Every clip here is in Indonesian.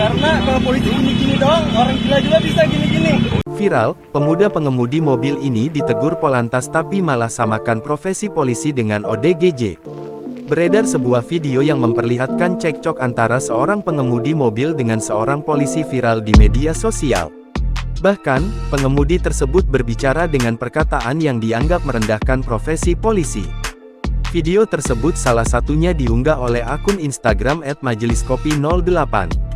Karena kalau polisi gini-gini doang, orang gila juga bisa gini-gini. Viral, pemuda pengemudi mobil ini ditegur Polantas tapi malah samakan profesi polisi dengan ODGJ. Beredar sebuah video yang memperlihatkan cekcok antara seorang pengemudi mobil dengan seorang polisi viral di media sosial. Bahkan, pengemudi tersebut berbicara dengan perkataan yang dianggap merendahkan profesi polisi. Video tersebut salah satunya diunggah oleh akun Instagram @majeliskopi08.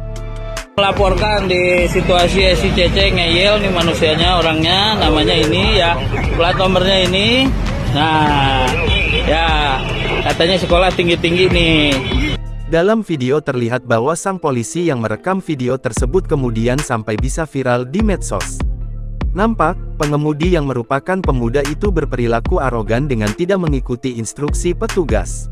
Melaporkan di situasi si Cece ngeyel nih manusianya, orangnya namanya ini ya, plat nomornya ini. Nah, ya katanya sekolah tinggi-tinggi nih. Dalam video terlihat bahwa sang polisi yang merekam video tersebut kemudian sampai bisa viral di medsos. Nampak, pengemudi yang merupakan pemuda itu berperilaku arogan dengan tidak mengikuti instruksi petugas.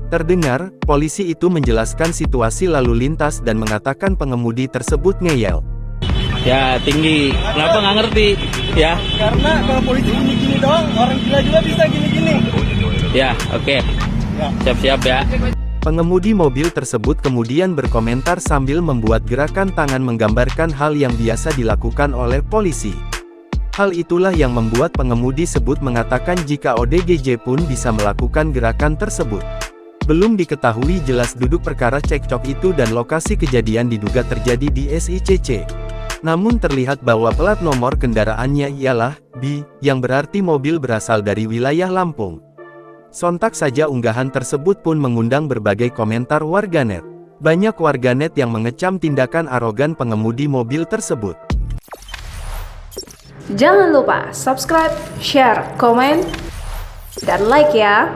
Terdengar, polisi itu menjelaskan situasi lalu lintas dan mengatakan pengemudi tersebut ngeyel. Ya tinggi, kenapa nggak ngerti? Ya. Karena kalau polisi gini-gini doang, orang gila juga bisa gini-gini. Ya, oke. Siap-siap ya. Pengemudi mobil tersebut kemudian berkomentar sambil membuat gerakan tangan menggambarkan hal yang biasa dilakukan oleh polisi. Hal itulah yang membuat pengemudi sebut mengatakan jika ODGJ pun bisa melakukan gerakan tersebut. Belum diketahui jelas duduk perkara cekcok itu dan lokasi kejadian diduga terjadi di SICC. Namun terlihat bahwa plat nomor kendaraannya ialah B, yang berarti mobil berasal dari wilayah Lampung. Sontak saja unggahan tersebut pun mengundang berbagai komentar warganet. Banyak warganet yang mengecam tindakan arogan pengemudi mobil tersebut. Jangan lupa subscribe, share, komen, dan like ya.